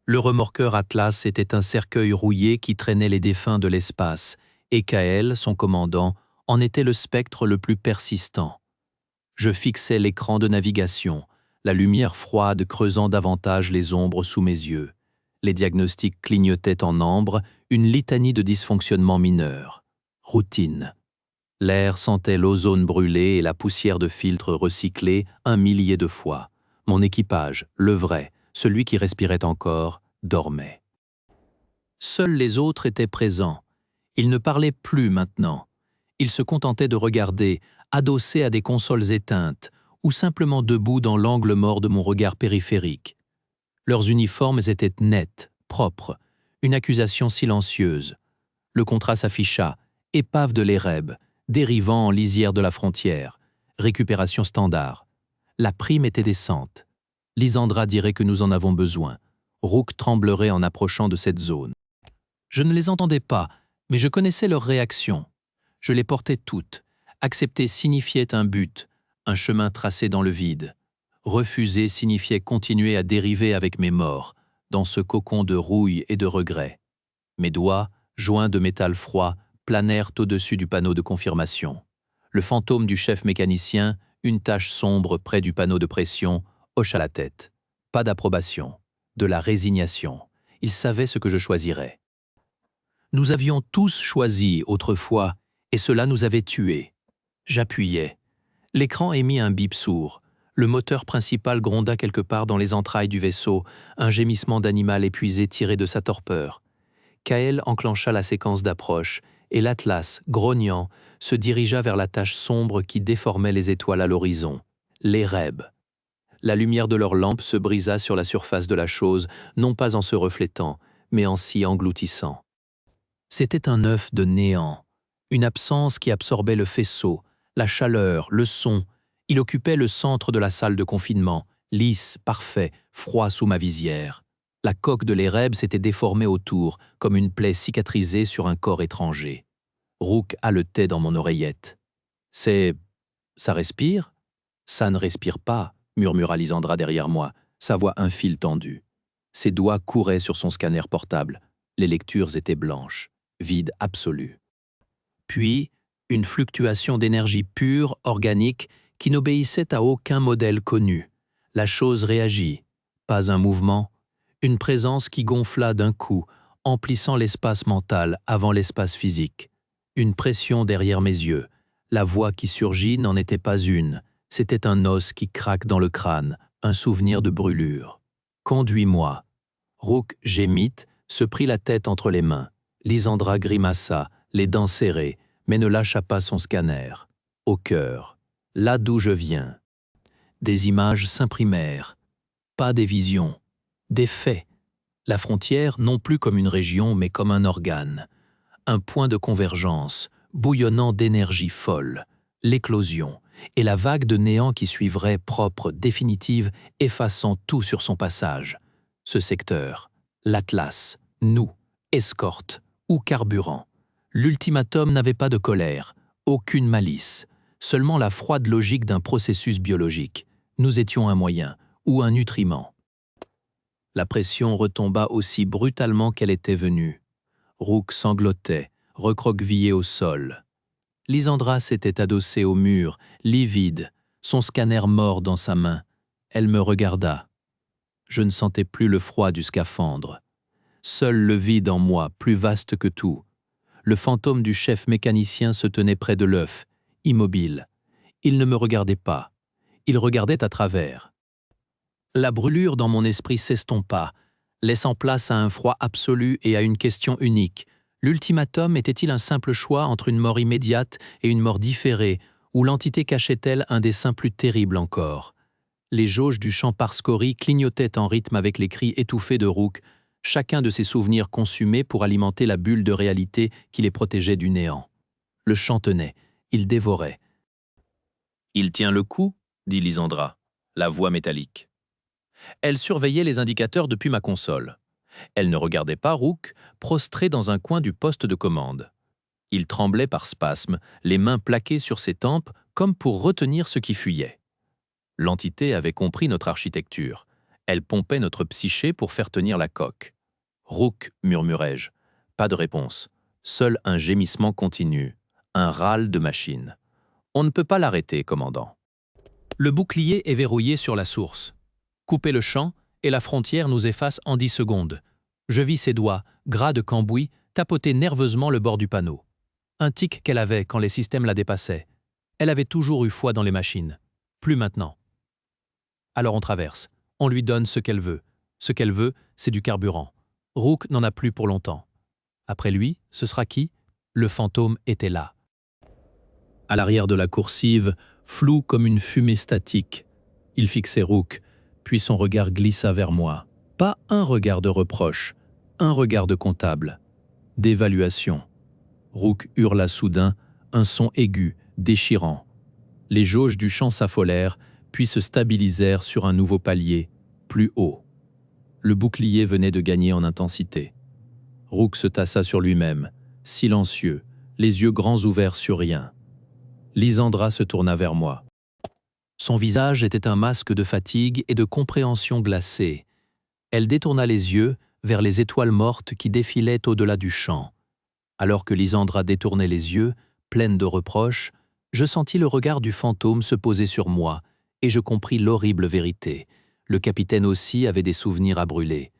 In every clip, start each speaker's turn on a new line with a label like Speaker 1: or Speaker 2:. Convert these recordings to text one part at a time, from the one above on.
Speaker 1: Le remorqueur Atlas était un cercueil rouillé qui traînait les défunts de l'espace, et Kael, son commandant, en était le spectre le plus persistant. Je fixais l'écran de navigation, la lumière froide creusant davantage les ombres sous mes yeux. Les diagnostics clignotaient en ambre, une litanie de dysfonctionnements mineurs. Routine. L'air sentait l'ozone brûlé et la poussière de filtre recyclée 1 millier de fois. Mon équipage, le vrai, celui qui respirait encore, dormait. Seuls les autres étaient présents. Ils ne parlaient plus maintenant. Ils se contentaient de regarder, adossés à des consoles éteintes, ou simplement debout dans l'angle mort de mon regard périphérique. Leurs uniformes étaient nets, propres, une accusation silencieuse. Le contrat s'afficha, épave de l'Ereb, dérivant en lisière de la frontière, récupération standard. La prime était décente. Lysandra dirait que nous en avons besoin. Rook tremblerait en approchant de cette zone. Je ne les entendais pas, mais je connaissais leurs réactions. Je les portais toutes. Accepter signifiait un but, un chemin tracé dans le vide. Refuser signifiait continuer à dériver avec mes morts, dans ce cocon de rouille et de regret. Mes doigts, joints de métal froid, planèrent au-dessus du panneau de confirmation. Le fantôme du chef mécanicien, une tache sombre près du panneau de pression, hocha la tête. Pas d'approbation, de la résignation. Il savait ce que je choisirais. Nous avions tous choisi autrefois, et cela nous avait tués. J'appuyais. L'écran émit un bip sourd. Le moteur principal gronda quelque part dans les entrailles du vaisseau, un gémissement d'animal épuisé tiré de sa torpeur. Kael enclencha la séquence d'approche, et l'Atlas, grognant, se dirigea vers la tache sombre qui déformait les étoiles à l'horizon. Les Reb. La lumière de leurs lampes se brisa sur la surface de la chose, non pas en se reflétant, mais en s'y engloutissant. C'était un œuf de néant, une absence qui absorbait le faisceau, la chaleur, le son. Il occupait le centre de la salle de confinement, lisse, parfait, froid sous ma visière. La coque de l'Ereb s'était déformée autour, comme une plaie cicatrisée sur un corps étranger. Rook haletait dans mon oreillette. « Ça respire ?»« Ça ne respire pas, » murmura Lysandra derrière moi, sa voix un fil tendu. Ses doigts couraient sur son scanner portable. Les lectures étaient blanches. Vide absolu. Puis, une fluctuation d'énergie pure, organique, qui n'obéissait à aucun modèle connu. La chose réagit. Pas un mouvement, une présence qui gonfla d'un coup, emplissant l'espace mental avant l'espace physique. Une pression derrière mes yeux. La voix qui surgit n'en était pas une. C'était un os qui craque dans le crâne, un souvenir de brûlure. « Conduis-moi ». Rook gémit, se prit la tête entre les mains. Lysandra grimaça, les dents serrées, mais ne lâcha pas son scanner. Au cœur, là d'où je viens. Des images s'imprimèrent. Pas des visions, des faits. La frontière, non plus comme une région, mais comme un organe. Un point de convergence, bouillonnant d'énergie folle. L'éclosion, et la vague de néant qui suivrait, propre, définitive, effaçant tout sur son passage. Ce secteur, l'Atlas, nous, escorte ou carburant. L'ultimatum n'avait pas de colère, aucune malice, seulement la froide logique d'un processus biologique. Nous étions un moyen ou un nutriment. La pression retomba aussi brutalement qu'elle était venue. Rook sanglotait, recroquevillé au sol. Lysandra s'était adossée au mur, livide, son scanner mort dans sa main. Elle me regarda. Je ne sentais plus le froid du scaphandre. Seul le vide en moi, plus vaste que tout. Le fantôme du chef mécanicien se tenait près de l'œuf, immobile. Il ne me regardait pas. Il regardait à travers. La brûlure dans mon esprit s'estompa, laissant place à un froid absolu et à une question unique. L'ultimatum était-il un simple choix entre une mort immédiate et une mort différée, ou l'entité cachait-elle un dessein plus terrible encore? Les jauges du champ Parscori clignotaient en rythme avec les cris étouffés de Rook, chacun de ses souvenirs consumés pour alimenter la bulle de réalité qui les protégeait du néant. Le champ tenait, il dévorait. « Il tient le coup » dit Lysandra, la voix métallique. Elle surveillait les indicateurs depuis ma console. Elle ne regardait pas Rook, prostré dans un coin du poste de commande. Il tremblait par spasmes, les mains plaquées sur ses tempes comme pour retenir ce qui fuyait. L'entité avait compris notre architecture. Elle pompait notre psyché pour faire tenir la coque. Rook, murmurai-je. Pas de réponse. Seul un gémissement continu. Un râle de machine. On ne peut pas l'arrêter, commandant. Le bouclier est verrouillé sur la source. Coupez le champ et la frontière nous efface en 10 secondes. Je vis ses doigts, gras de cambouis, tapoter nerveusement le bord du panneau. Un tic qu'elle avait quand les systèmes la dépassaient. Elle avait toujours eu foi dans les machines. Plus maintenant. Alors on traverse. On lui donne ce qu'elle veut. Ce qu'elle veut, c'est du carburant. Rook n'en a plus pour longtemps. Après lui, ce sera qui? Le fantôme était là. À l'arrière de la coursive, flou comme une fumée statique. Il fixait Rook, puis son regard glissa vers moi. Pas un regard de reproche, un regard de comptable, d'évaluation. Rook hurla soudain, un son aigu, déchirant. Les jauges du champ s'affolèrent, puis se stabilisèrent sur un nouveau palier, plus haut. Le bouclier venait de gagner en intensité. Rook se tassa sur lui-même, silencieux, les yeux grands ouverts sur rien. Lysandra se tourna vers moi. Son visage était un masque de fatigue et de compréhension glacée. Elle détourna les yeux vers les étoiles mortes qui défilaient au-delà du champ. Alors que Lysandra détournait les yeux, pleine de reproches, je sentis le regard du fantôme se poser sur moi, et je compris l'horrible vérité. Le capitaine aussi avait des souvenirs à brûler.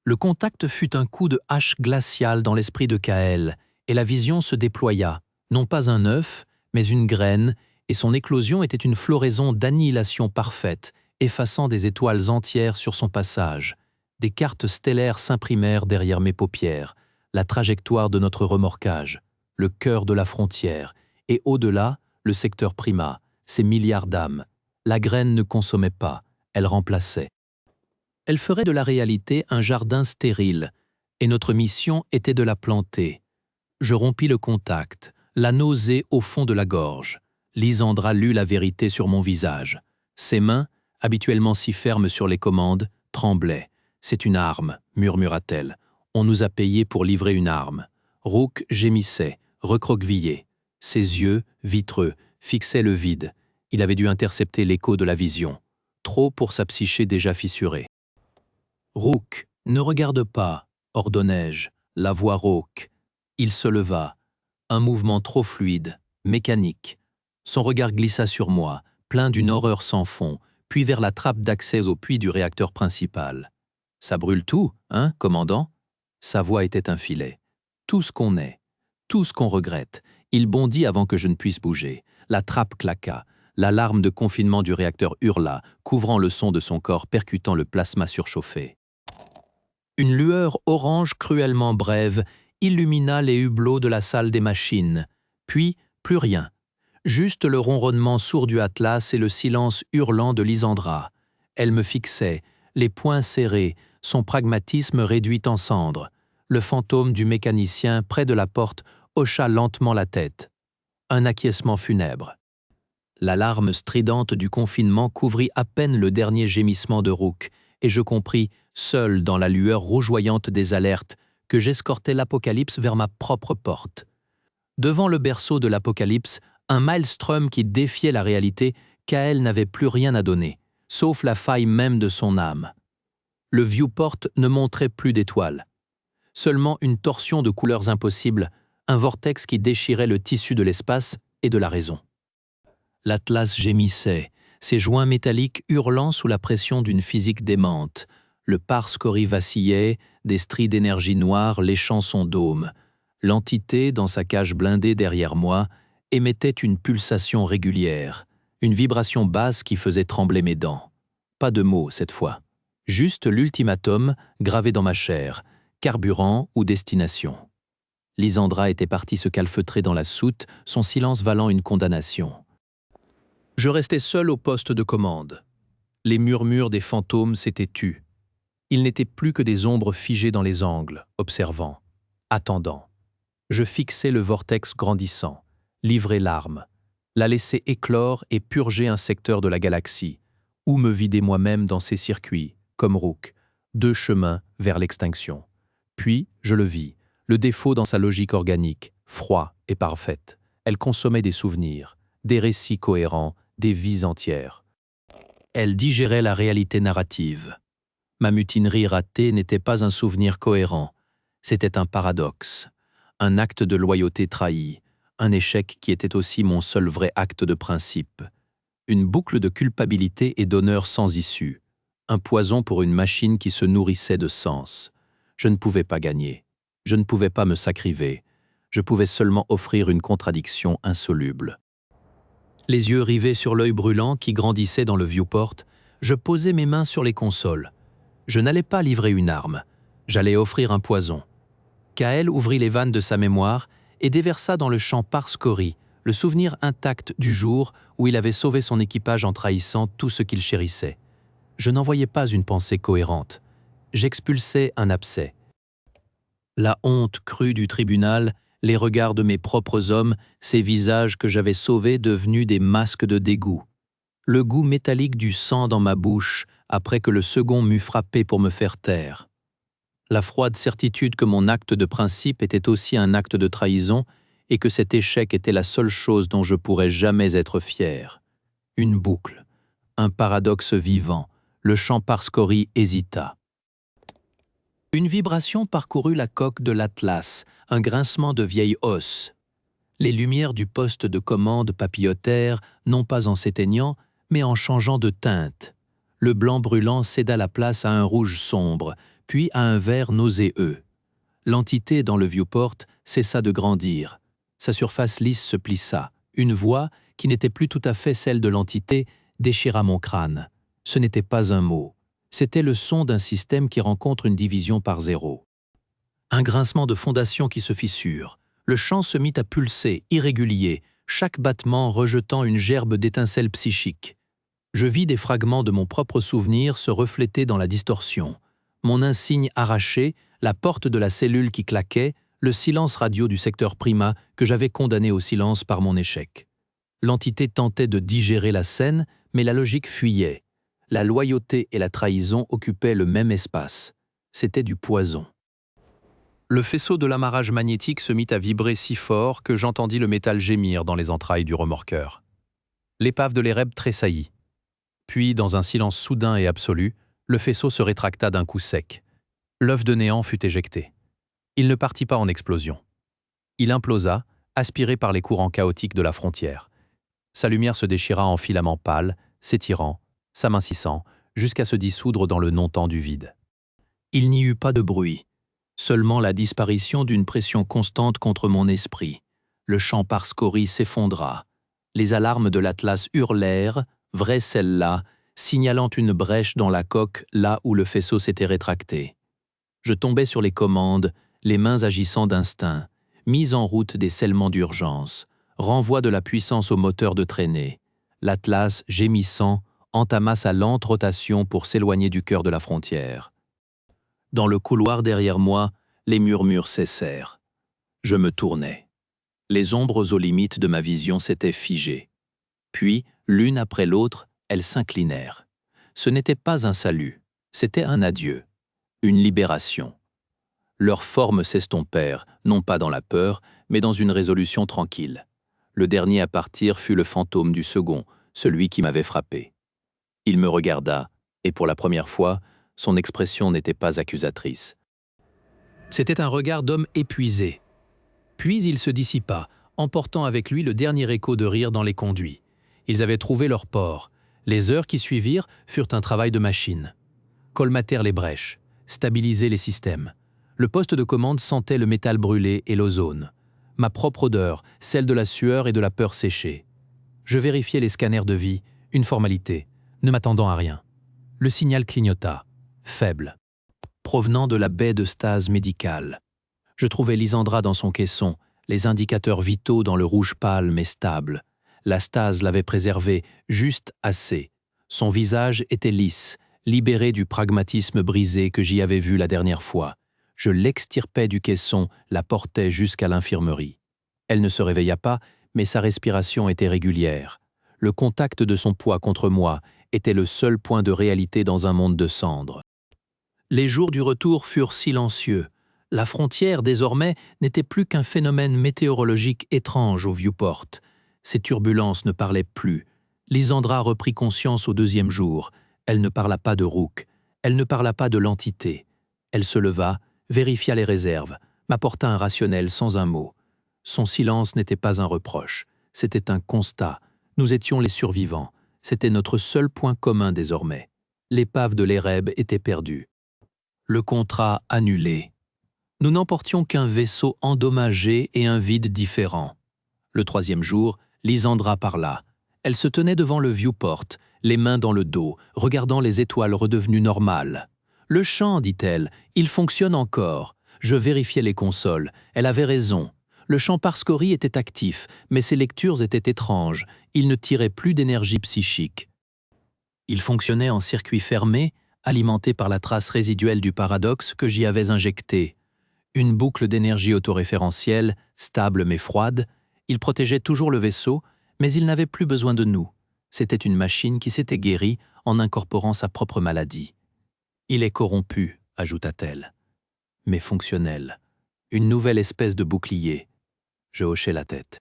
Speaker 1: Le contact fut un coup de hache glacial dans l'esprit de Kael, et la vision se déploya, non pas un œuf, mais une graine, et son éclosion était une floraison d'annihilation parfaite, effaçant des étoiles entières sur son passage. Des cartes stellaires s'imprimèrent derrière mes paupières, la trajectoire de notre remorquage, le cœur de la frontière, et au-delà, le secteur Prima, ses milliards d'âmes. La graine ne consommait pas, elle remplaçait. Elle ferait de la réalité un jardin stérile, et notre mission était de la planter. Je rompis le contact, la nausée au fond de la gorge. Lysandra lut la vérité sur mon visage. Ses mains, habituellement si fermes sur les commandes, tremblaient. « C'est une arme », murmura-t-elle. « On nous a payé pour livrer une arme. » Rook gémissait, recroquevillé. Ses yeux, vitreux, fixaient le vide. Il avait dû intercepter l'écho de la vision. Trop pour sa psyché déjà fissurée. « Rook, ne regarde pas », ordonnai-je, la voix rauque. Il se leva. Un mouvement trop fluide, mécanique. Son regard glissa sur moi, plein d'une horreur sans fond, puis vers la trappe d'accès au puits du réacteur principal. « Ça brûle tout, hein, commandant ?» Sa voix était un filet. Tout ce qu'on est, tout ce qu'on regrette. Il bondit avant que je ne puisse bouger. La trappe claqua. L'alarme de confinement du réacteur hurla, couvrant le son de son corps percutant le plasma surchauffé. Une lueur orange cruellement brève illumina les hublots de la salle des machines. Puis, plus rien. Juste le ronronnement sourd du Atlas et le silence hurlant de Lysandra. Elle me fixait, les poings serrés, son pragmatisme réduit en cendres. Le fantôme du mécanicien près de la porte hocha lentement la tête. Un acquiescement funèbre. L'alarme stridente du confinement couvrit à peine le dernier gémissement de Rook, et je compris, seul dans la lueur rougeoyante des alertes, que j'escortais l'apocalypse vers ma propre porte. Devant le berceau de l'apocalypse, un maelstrom qui défiait la réalité, Kael n'avait plus rien à donner, sauf la faille même de son âme. Le viewport ne montrait plus d'étoiles. Seulement une torsion de couleurs impossibles, un vortex qui déchirait le tissu de l'espace et de la raison. L'Atlas gémissait, ses joints métalliques hurlant sous la pression d'une physique démente. Le pars cori vacillait, des stries d'énergie noire léchant son dôme. L'entité, dans sa cage blindée derrière moi, émettait une pulsation régulière, une vibration basse qui faisait trembler mes dents. Pas de mots cette fois, juste l'ultimatum gravé dans ma chair, carburant ou destination. Lysandra était partie se calfeutrer dans la soute, son silence valant une condamnation. Je restais seul au poste de commande. Les murmures des fantômes s'étaient tus. Ils n'étaient plus que des ombres figées dans les angles, observant, attendant. Je fixais le vortex grandissant, livrais l'arme, la laissais éclore et purger un secteur de la galaxie, ou me vider moi-même dans ses circuits, comme Rook, 2 chemins vers l'extinction. Puis, je le vis, le défaut dans sa logique organique, froid et parfaite. Elle consommait des souvenirs, des récits cohérents, des vies entières. Elle digérait la réalité narrative. Ma mutinerie ratée n'était pas un souvenir cohérent, c'était un paradoxe, un acte de loyauté trahi, un échec qui était aussi mon seul vrai acte de principe, une boucle de culpabilité et d'honneur sans issue, un poison pour une machine qui se nourrissait de sens. Je ne pouvais pas gagner, je ne pouvais pas me sacrifier, je pouvais seulement offrir une contradiction insoluble. Les yeux rivés sur l'œil brûlant qui grandissait dans le viewport, je posais mes mains sur les consoles. Je n'allais pas livrer une arme, j'allais offrir un poison. Kael ouvrit les vannes de sa mémoire et déversa dans le champ Parscori le souvenir intact du jour où il avait sauvé son équipage en trahissant tout ce qu'il chérissait. Je n'en voyais pas une pensée cohérente. J'expulsais un abcès. La honte crue du tribunal, les regards de mes propres hommes, ces visages que j'avais sauvés devenus des masques de dégoût. Le goût métallique du sang dans ma bouche après que le second m'eut frappé pour me faire taire. La froide certitude que mon acte de principe était aussi un acte de trahison et que cet échec était la seule chose dont je pourrais jamais être fier. Une boucle, un paradoxe vivant, le champ Parscori hésita. Une vibration parcourut la coque de l'Atlas, un grincement de vieille os. Les lumières du poste de commande papillotèrent, non pas en s'éteignant, mais en changeant de teinte. Le blanc brûlant céda la place à un rouge sombre, puis à un vert nauséeux. L'entité dans le viewport cessa de grandir. Sa surface lisse se plissa. Une voix, qui n'était plus tout à fait celle de l'entité, déchira mon crâne. Ce n'était pas un mot. C'était le son d'un système qui rencontre une division par zéro. Un grincement de fondation qui se fissure. Le champ se mit à pulser, irrégulier, chaque battement rejetant une gerbe d'étincelles psychiques. Je vis des fragments de mon propre souvenir se refléter dans la distorsion. Mon insigne arraché, la porte de la cellule qui claquait, le silence radio du secteur Prima que j'avais condamné au silence par mon échec. L'entité tentait de digérer la scène, mais la logique fuyait. La loyauté et la trahison occupaient le même espace. C'était du poison. Le faisceau de l'amarrage magnétique se mit à vibrer si fort que j'entendis le métal gémir dans les entrailles du remorqueur. L'épave de l'Ereb tressaillit. Puis, dans un silence soudain et absolu, le faisceau se rétracta d'un coup sec. L'œuf de néant fut éjecté. Il ne partit pas en explosion. Il implosa, aspiré par les courants chaotiques de la frontière. Sa lumière se déchira en filaments pâles, s'étirant, s'amincissant, jusqu'à se dissoudre dans le non-temps du vide. Il n'y eut pas de bruit, seulement la disparition d'une pression constante contre mon esprit. Le champ Parscori s'effondra. Les alarmes de l'Atlas hurlèrent, vraies celles-là, signalant une brèche dans la coque là où le faisceau s'était rétracté. Je tombais sur les commandes, les mains agissant d'instinct, mise en route des scellements d'urgence, renvoi de la puissance au moteur de traînée. L'Atlas, gémissant, entama sa lente rotation pour s'éloigner du cœur de la frontière. Dans le couloir derrière moi, les murmures cessèrent. Je me tournai. Les ombres aux limites de ma vision s'étaient figées. Puis, l'une après l'autre, elles s'inclinèrent. Ce n'était pas un salut, c'était un adieu, une libération. Leurs formes s'estompèrent, non pas dans la peur, mais dans une résolution tranquille. Le dernier à partir fut le fantôme du second, celui qui m'avait frappé. Il me regarda, et pour la première fois, son expression n'était pas accusatrice. C'était un regard d'homme épuisé. Puis il se dissipa, emportant avec lui le dernier écho de rire dans les conduits. Ils avaient trouvé leur port. Les heures qui suivirent furent un travail de machine. Colmatèrent les brèches, stabiliser les systèmes. Le poste de commande sentait le métal brûlé et l'ozone. Ma propre odeur, celle de la sueur et de la peur séchée. Je vérifiai les scanners de vie, une formalité, ne m'attendant à rien. Le signal clignota, faible, provenant de la baie de stase médicale. Je trouvai Lysandra dans son caisson, les indicateurs vitaux dans le rouge pâle mais stable. La stase l'avait préservée, juste assez. Son visage était lisse, libéré du pragmatisme brisé que j'y avais vu la dernière fois. Je l'extirpai du caisson, la portai jusqu'à l'infirmerie. Elle ne se réveilla pas, mais sa respiration était régulière. Le contact de son poids contre moi était le seul point de réalité dans un monde de cendres. Les jours du retour furent silencieux. La frontière, désormais, n'était plus qu'un phénomène météorologique étrange au viewport. Ces turbulences ne parlaient plus. Lysandra reprit conscience au deuxième jour. Elle ne parla pas de Rook. Elle ne parla pas de l'entité. Elle se leva, vérifia les réserves, m'apporta un rationnel sans un mot. Son silence n'était pas un reproche, c'était un constat. Nous étions les survivants. C'était notre seul point commun désormais. L'épave de l'Ereb était perdue. Le contrat annulé. Nous n'emportions qu'un vaisseau endommagé et un vide différent. Le troisième jour, Lysandra parla. Elle se tenait devant le viewport, les mains dans le dos, regardant les étoiles redevenues normales. « Le champ, dit-elle, il fonctionne encore. Je vérifiais les consoles. Elle avait raison. Le champ Parscori était actif, mais ses lectures étaient étranges. Il ne tirait plus d'énergie psychique. Il fonctionnait en circuit fermé, alimenté par la trace résiduelle du paradoxe que j'y avais injecté. Une boucle d'énergie autoréférentielle, stable mais froide. Il protégeait toujours le vaisseau, mais il n'avait plus besoin de nous. C'était une machine qui s'était guérie en incorporant sa propre maladie. Il est corrompu, ajouta-t-elle, mais fonctionnel. Une nouvelle espèce de bouclier. Je hochai la tête.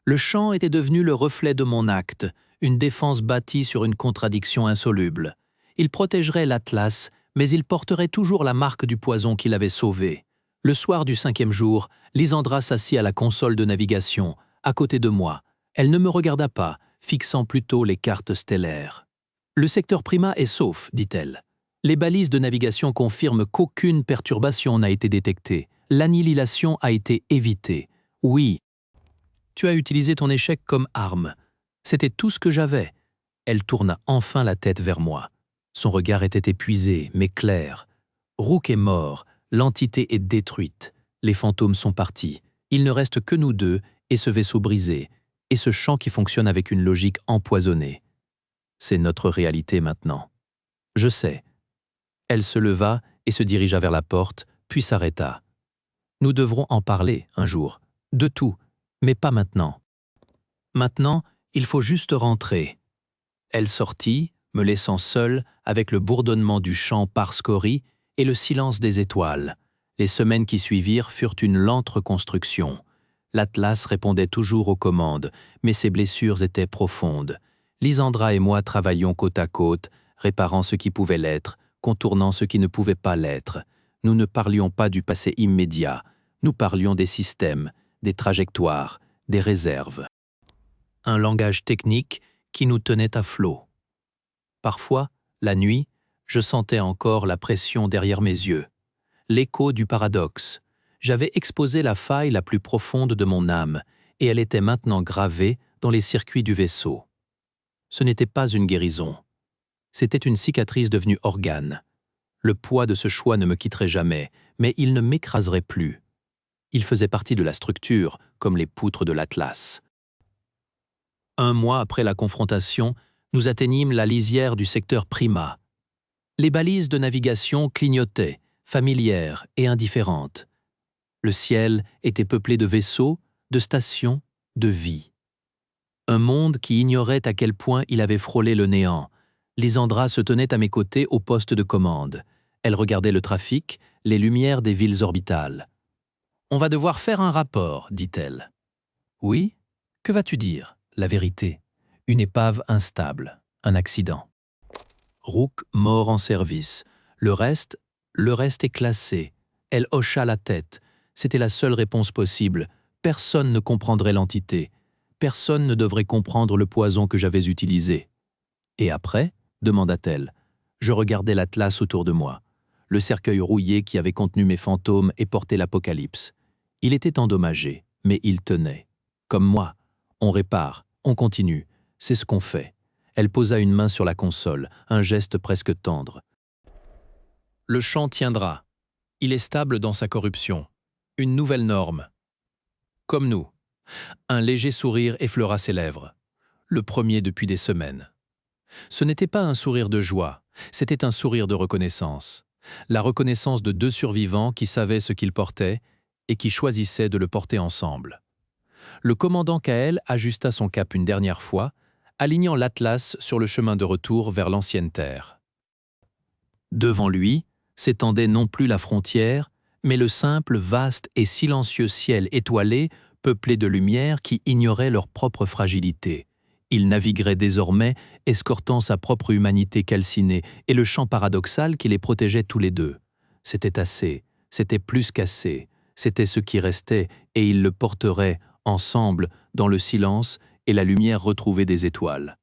Speaker 1: Le champ était devenu le reflet de mon acte, une défense bâtie sur une contradiction insoluble. Il protégerait l'Atlas, mais il porterait toujours la marque du poison qui l'avait sauvé. Le soir du 5e jour, Lysandra s'assit à la console de navigation, à côté de moi. Elle ne me regarda pas, fixant plutôt les cartes stellaires. « Le secteur Prima est sauf, dit-elle. Les balises de navigation confirment qu'aucune perturbation n'a été détectée. L'annihilation a été évitée. Oui, tu as utilisé ton échec comme arme. C'était tout ce que j'avais. » Elle tourna enfin la tête vers moi. Son regard était épuisé, mais clair. « Rook est mort, l'entité est détruite. Les fantômes sont partis. Il ne reste que nous deux et ce vaisseau brisé, et ce champ qui fonctionne avec une logique empoisonnée. C'est notre réalité maintenant. Je sais. » Elle se leva et se dirigea vers la porte, puis s'arrêta. « Nous devrons en parler un jour. De tout, mais pas maintenant. Maintenant, il faut juste rentrer. » Elle sortit, me laissant seul avec le bourdonnement du champ Parscori et le silence des étoiles. Les semaines qui suivirent furent une lente reconstruction. L'Atlas répondait toujours aux commandes, mais ses blessures étaient profondes. Lysandra et moi travaillions côte à côte, réparant ce qui pouvait l'être, contournant ce qui ne pouvait pas l'être. Nous ne parlions pas du passé immédiat, nous parlions des systèmes, des trajectoires, des réserves. Un langage technique qui nous tenait à flot. Parfois, la nuit, je sentais encore la pression derrière mes yeux. L'écho du paradoxe. J'avais exposé la faille la plus profonde de mon âme, et elle était maintenant gravée dans les circuits du vaisseau. Ce n'était pas une guérison. C'était une cicatrice devenue organe. Le poids de ce choix ne me quitterait jamais, mais il ne m'écraserait plus. Il faisait partie de la structure, comme les poutres de l'Atlas. 1 mois après la confrontation, nous atteignîmes la lisière du secteur Prima. Les balises de navigation clignotaient, familières et indifférentes. Le ciel était peuplé de vaisseaux, de stations, de vie. Un monde qui ignorait à quel point il avait frôlé le néant. Lysandra se tenait à mes côtés au poste de commande. Elle regardait le trafic, les lumières des villes orbitales. « On va devoir faire un rapport, dit-elle. »« Oui ? Que vas-tu dire ? La vérité. Une épave instable, un accident. » Rook mort en service. Le reste est classé. Elle hocha la tête. C'était la seule réponse possible. Personne ne comprendrait l'entité. Personne ne devrait comprendre le poison que j'avais utilisé. « Et après ?» demanda-t-elle. Je regardais l'Atlas autour de moi, le cercueil rouillé qui avait contenu mes fantômes et porté l'apocalypse. Il était endommagé, mais il tenait. Comme moi, on répare, on continue, c'est ce qu'on fait. Elle posa une main sur la console, un geste presque tendre. Le champ tiendra. Il est stable dans sa corruption. Une nouvelle norme. Comme nous. Un léger sourire effleura ses lèvres. Le premier depuis des semaines. Ce n'était pas un sourire de joie, c'était un sourire de reconnaissance. La reconnaissance de 2 survivants qui savaient ce qu'ils portaient et qui choisissaient de le porter ensemble. Le commandant Kael ajusta son cap une dernière fois, alignant l'Atlas sur le chemin de retour vers l'ancienne Terre. Devant lui s'étendait non plus la frontière, mais le simple, vaste et silencieux ciel étoilé, peuplé de lumière qui ignorait leur propre fragilité. Il naviguerait désormais, escortant sa propre humanité calcinée et le champ paradoxal qui les protégeait tous les deux. C'était assez, c'était plus qu'assez, c'était ce qui restait, et ils le porteraient, ensemble, dans le silence et la lumière retrouvée des étoiles.